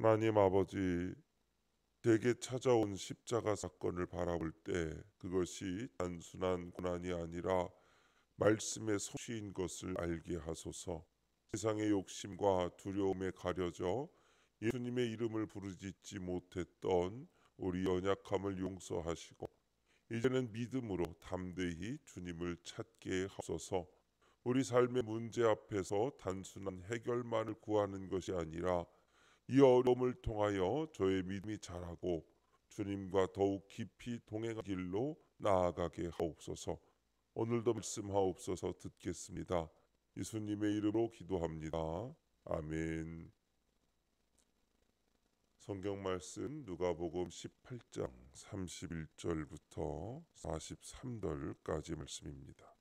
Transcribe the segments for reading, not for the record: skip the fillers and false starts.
하나님 아버지, 제게 찾아온 십자가 사건을 바라볼 때 그것이 단순한 고난이 아니라 말씀의 성취인 것을 알게 하소서. 세상의 욕심과 두려움에 가려져 예수님의 이름을 부르짖지 못했던 우리 연약함을 용서하시고 이제는 믿음으로 담대히 주님을 찾게 하소서. 우리 삶의 문제 앞에서 단순한 해결만을 구하는 것이 아니라 이 어려움을 통하여 저의 믿음이 자라고 주님과 더욱 깊이 동행한 길로 나아가게 하옵소서. 오늘도 말씀하옵소서. 듣겠습니다. 예수님의 이름으로 기도합니다. 아멘. 성경 말씀 누가복음 18장 31절부터 43절까지 말씀입니다.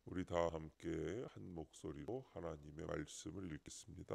우리 다 함께 한 목소리로 하나님의 말씀을 읽겠습니다.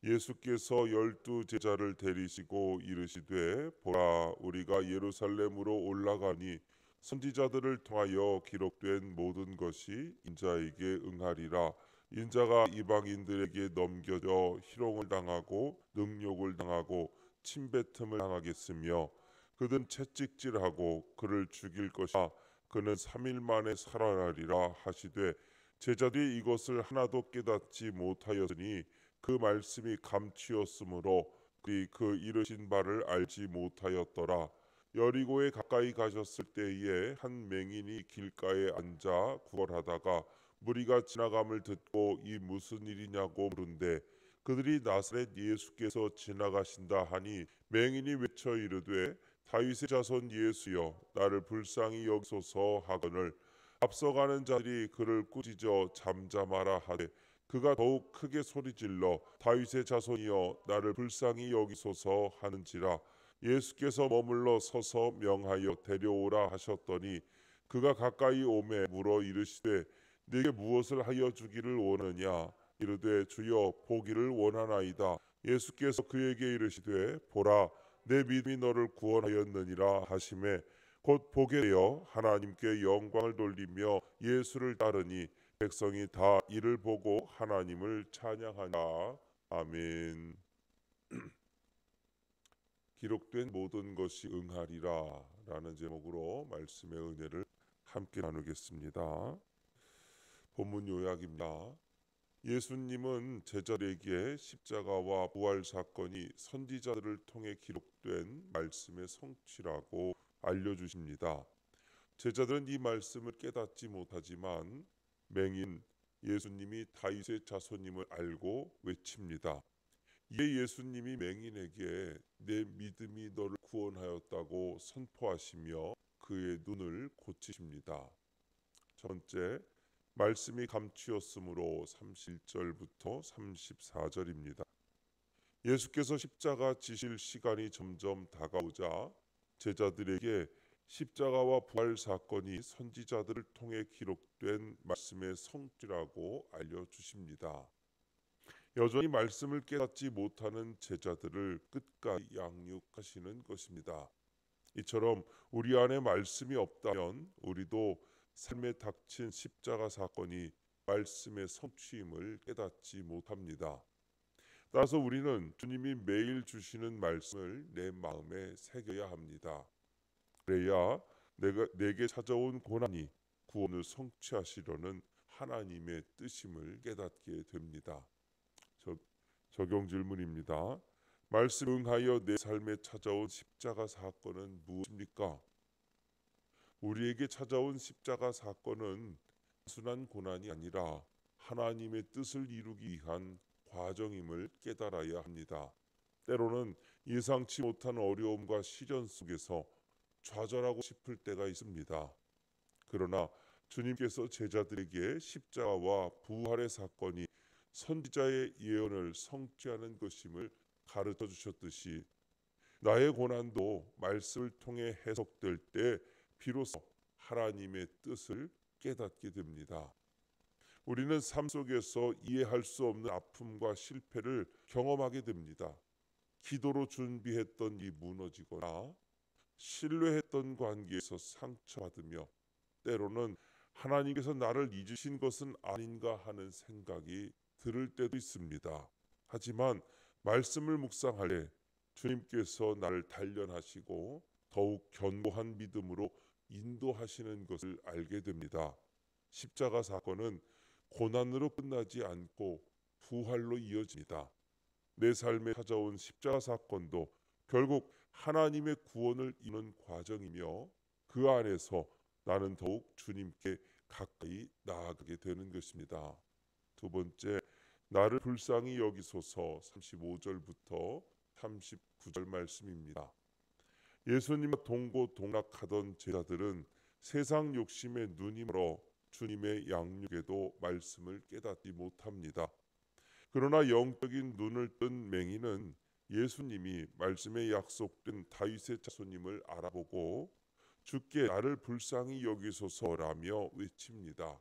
예수께서 12 제자를 데리시고 이르시되 보라, 우리가 예루살렘으로 올라가니 선지자들을 통하여 기록된 모든 것이 인자에게 응하리라. 인자가 이방인들에게 넘겨져 희롱을 당하고 능욕을 당하고 침뱉음을 당하겠으며 그들은 채찍질하고 그를 죽일 것이라. 그는 3일 만에 살아나리라 하시되 제자들이 이것을 하나도 깨닫지 못하였으니 그 말씀이 감추었으므로 그들이 그 이르신 바를 알지 못하였더라. 여리고에 가까이 가셨을 때에 한 맹인이 길가에 앉아 구걸하다가 무리가 지나감을 듣고 이 무슨 일이냐고 물은데 그들이 나사렛 예수께서 지나가신다 하니 맹인이 외쳐 이르되 다윗의 자손 예수여, 나를 불쌍히 여기소서 하거늘 앞서가는 자들이 그를 꾸짖어 잠잠하라 하되 그가 더욱 크게 소리질러 다윗의 자손이여, 나를 불쌍히 여기소서 하는지라. 예수께서 머물러 서서 명하여 데려오라 하셨더니 그가 가까이 오매 물어 이르시되 네게 무엇을 하여 주기를 원하느냐. 이르되 주여, 보기를 원하나이다. 예수께서 그에게 이르시되 보라, 내 믿음이 너를 구원하였느니라 하시매 곧 보게 되어 하나님께 영광을 돌리며 예수를 따르니 백성이 다 이를 보고 하나님을 찬양하니라. 아멘. 기록된 모든 것이 응하리라 라는 제목으로 말씀의 은혜를 함께 나누겠습니다. 본문 요약입니다. 예수님은 제자들에게 십자가와 부활 사건이 선지자들을 통해 기록된 말씀의 성취라고 알려주십니다. 제자들은 이 말씀을 깨닫지 못하지만 맹인 예수님이 다윗의 자손임을 알고 외칩니다. 이에 예수님이 맹인에게 내 믿음이 너를 구원하였다고 선포하시며 그의 눈을 고치십니다. 첫 번째, 말씀이 감추었으므로 31절부터 34절입니다. 예수께서 십자가 지실 시간이 점점 다가오자 제자들에게 십자가와 부활 사건이 선지자들을 통해 기록된 말씀의 성취라고 알려주십니다. 여전히 말씀을 깨닫지 못하는 제자들을 끝까지 양육하시는 것입니다. 이처럼 우리 안에 말씀이 없다면 우리도 삶에 닥친 십자가 사건이 말씀의 성취임을 깨닫지 못합니다. 따라서 우리는 주님이 매일 주시는 말씀을 내 마음에 새겨야 합니다. 그래야 내게 찾아온 고난이 구원을 성취하시려는 하나님의 뜻임을 깨닫게 됩니다. 적용 질문입니다. 말씀 응하여 내 삶에 찾아온 십자가 사건은 무엇입니까? 우리에게 찾아온 십자가 사건은 단순한 고난이 아니라 하나님의 뜻을 이루기 위한 과정임을 깨달아야 합니다. 때로는 예상치 못한 어려움과 시련 속에서 좌절하고 싶을 때가 있습니다. 그러나 주님께서 제자들에게 십자가와 부활의 사건이 선지자의 예언을 성취하는 것임을 가르쳐 주셨듯이 나의 고난도 말씀을 통해 해석될 때 비로소 하나님의 뜻을 깨닫게 됩니다. 우리는 삶 속에서 이해할 수 없는 아픔과 실패를 경험하게 됩니다. 기도로 준비했던 일이 무너지거나 신뢰했던 관계에서 상처받으며 때로는 하나님께서 나를 잊으신 것은 아닌가 하는 생각이 들을 때도 있습니다. 하지만 말씀을 묵상할 때 주님께서 나를 단련하시고 더욱 견고한 믿음으로 인도하시는 것을 알게 됩니다. 십자가 사건은 고난으로 끝나지 않고 부활로 이어집니다. 내 삶에 찾아온 십자가 사건도 결국 하나님의 구원을 이루는 과정이며 그 안에서 나는 더욱 주님께 가까이 나아가게 되는 것입니다. 두 번째, 나를 불쌍히 여기소서 35절부터 39절 말씀입니다. 예수님과 동고동락하던 제자들은 세상 욕심에 눈이 멀어 주님의 양육에도 말씀을 깨닫지 못합니다. 그러나 영적인 눈을 뜬 맹인은 예수님이 말씀에 약속된 다윗의 자손임을 알아보고 주께 나를 불쌍히 여기소서라며 외칩니다.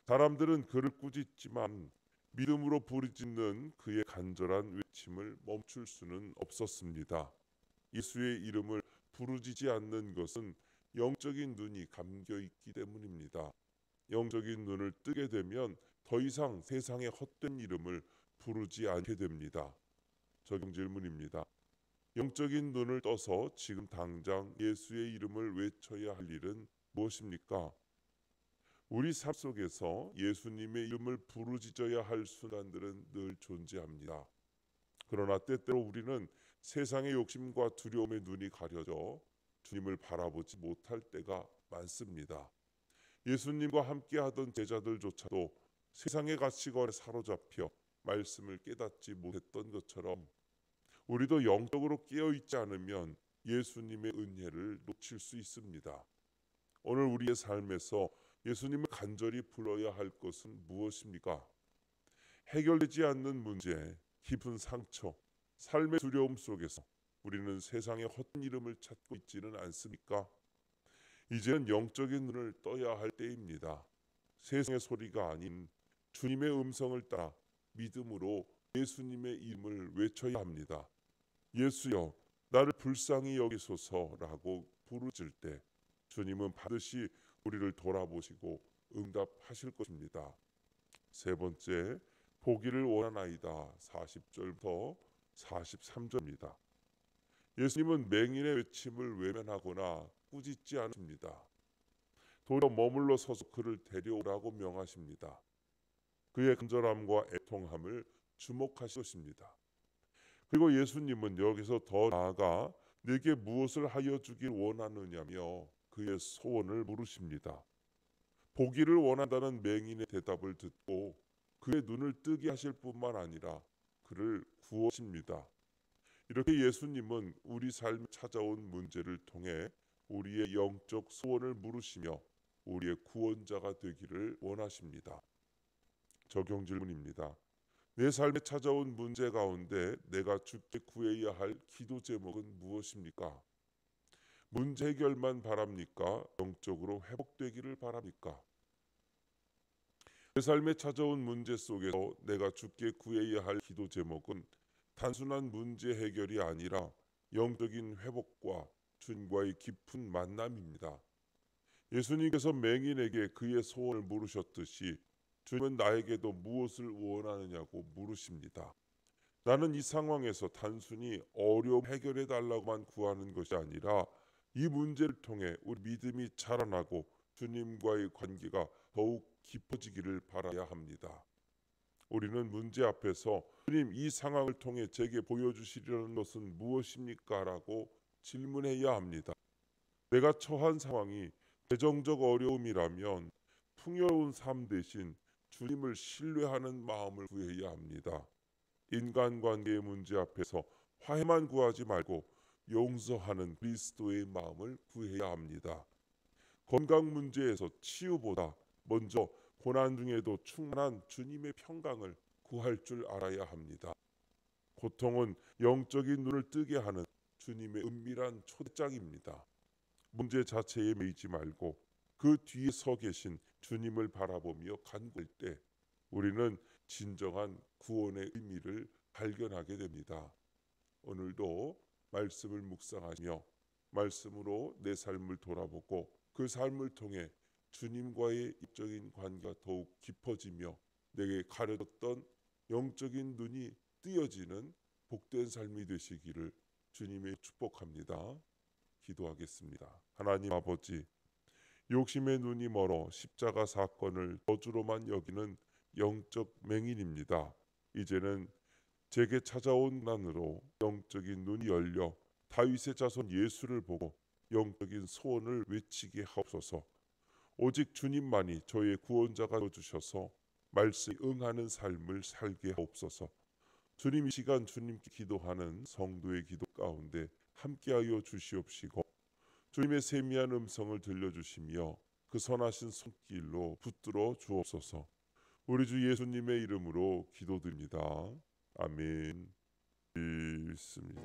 사람들은 그를 꾸짖지만 믿음으로 부르짖는 그의 간절한 외침을 멈출 수는 없었습니다. 예수의 이름을 부르짖지 않는 것은 영적인 눈이 감겨 있기 때문입니다. 영적인 눈을 뜨게 되면 더 이상 세상의 헛된 이름을 부르지 않게 됩니다. 적용 질문입니다. 영적인 눈을 떠서 지금 당장 예수의 이름을 외쳐야 할 일은 무엇입니까? 우리 삶 속에서 예수님의 이름을 부르짖어야 할 순간들은 늘 존재합니다. 그러나 때때로 우리는 세상의 욕심과 두려움의 눈이 가려져 주님을 바라보지 못할 때가 많습니다. 예수님과 함께하던 제자들조차도 세상의 가치관에 사로잡혀 말씀을 깨닫지 못했던 것처럼 우리도 영적으로 깨어있지 않으면 예수님의 은혜를 놓칠 수 있습니다. 오늘 우리의 삶에서 예수님을 간절히 불러야 할 것은 무엇입니까? 해결되지 않는 문제, 깊은 상처, 삶의 두려움 속에서 우리는 세상의 헛된 이름을 찾고 있지는 않습니까? 이제는 영적인 눈을 떠야 할 때입니다. 세상의 소리가 아닌 주님의 음성을 따라 믿음으로 예수님의 이름을 외쳐야 합니다. 예수여, 나를 불쌍히 여기소서라고 부르짖을 때 주님은 반드시 우리를 돌아보시고 응답하실 것입니다. 세 번째, 보기를 원하나이다 40절부터 43절입니다. 예수님은 맹인의 외침을 외면하거나 꾸짖지 않습니다. 도리어 머물러 서서 그를 데려오라고 명하십니다. 그의 간절함과 애통함을 주목하실 것입니다. 그리고 예수님은 여기서 더 나아가 내게 무엇을 하여 주길 원하느냐며 그의 소원을 물으십니다. 보기를 원한다는 맹인의 대답을 듣고 그의 눈을 뜨게 하실 뿐만 아니라 그를 구원하십니다. 이렇게 예수님은 우리 삶에 찾아온 문제를 통해 우리의 영적 소원을 물으시며 우리의 구원자가 되기를 원하십니다. 적용 질문입니다. 내 삶에 찾아온 문제 가운데 내가 주께 구해야 할 기도 제목은 무엇입니까? 문제 해결만 바랍니까? 영적으로 회복되기를 바랍니까? 내 삶에 찾아온 문제 속에서 내가 주께 구해야 할 기도 제목은 단순한 문제 해결이 아니라 영적인 회복과 주님과의 깊은 만남입니다. 예수님께서 맹인에게 그의 소원을 물으셨듯이 주님은 나에게도 무엇을 원하느냐고 물으십니다. 나는 이 상황에서 단순히 어려움 해결해 달라고만 구하는 것이 아니라 이 문제를 통해 우리 믿음이 자라나고 주님과의 관계가 더욱 깊어지기를 바라야 합니다. 우리는 문제 앞에서 주님, 이 상황을 통해 제게 보여주시려는 것은 무엇입니까? 라고 질문해야 합니다. 내가 처한 상황이 재정적 어려움이라면 풍요로운 삶 대신 주님을 신뢰하는 마음을 구해야 합니다. 인간관계의 문제 앞에서 화해만 구하지 말고 용서하는 그리스도의 마음을 구해야 합니다. 건강 문제에서 치유보다 먼저 고난 중에도 충만한 주님의 평강을 구할 줄 알아야 합니다. 고통은 영적인 눈을 뜨게 하는 주님의 은밀한 초대장입니다. 문제 자체에 매이지 말고 그 뒤에 서 계신 주님을 바라보며 간구할 때 우리는 진정한 구원의 의미를 발견하게 됩니다. 오늘도 말씀을 묵상하며 말씀으로 내 삶을 돌아보고 그 삶을 통해 주님과의 입적인 관계가 더욱 깊어지며 내게 가려졌던 영적인 눈이 뜨여지는 복된 삶이 되시기를 주님의 축복합니다. 기도하겠습니다. 하나님 아버지, 욕심의 눈이 멀어 십자가 사건을 저주로만 여기는 영적 맹인입니다. 이제는 제게 찾아온 난으로 영적인 눈이 열려 다윗의 자손 예수를 보고 영적인 소원을 외치게 하옵소서. 오직 주님만이 저의 구원자가 되어주셔서 말씀에 응하는 삶을 살게 하옵소서. 주님, 이 시간 주님께 기도하는 성도의 기도 가운데 함께하여 주시옵시고 주님의 세미한 음성을 들려주시며 그 선하신 손길로 붙들어 주옵소서. 우리 주 예수님의 이름으로 기도드립니다. 아멘. 있습니다.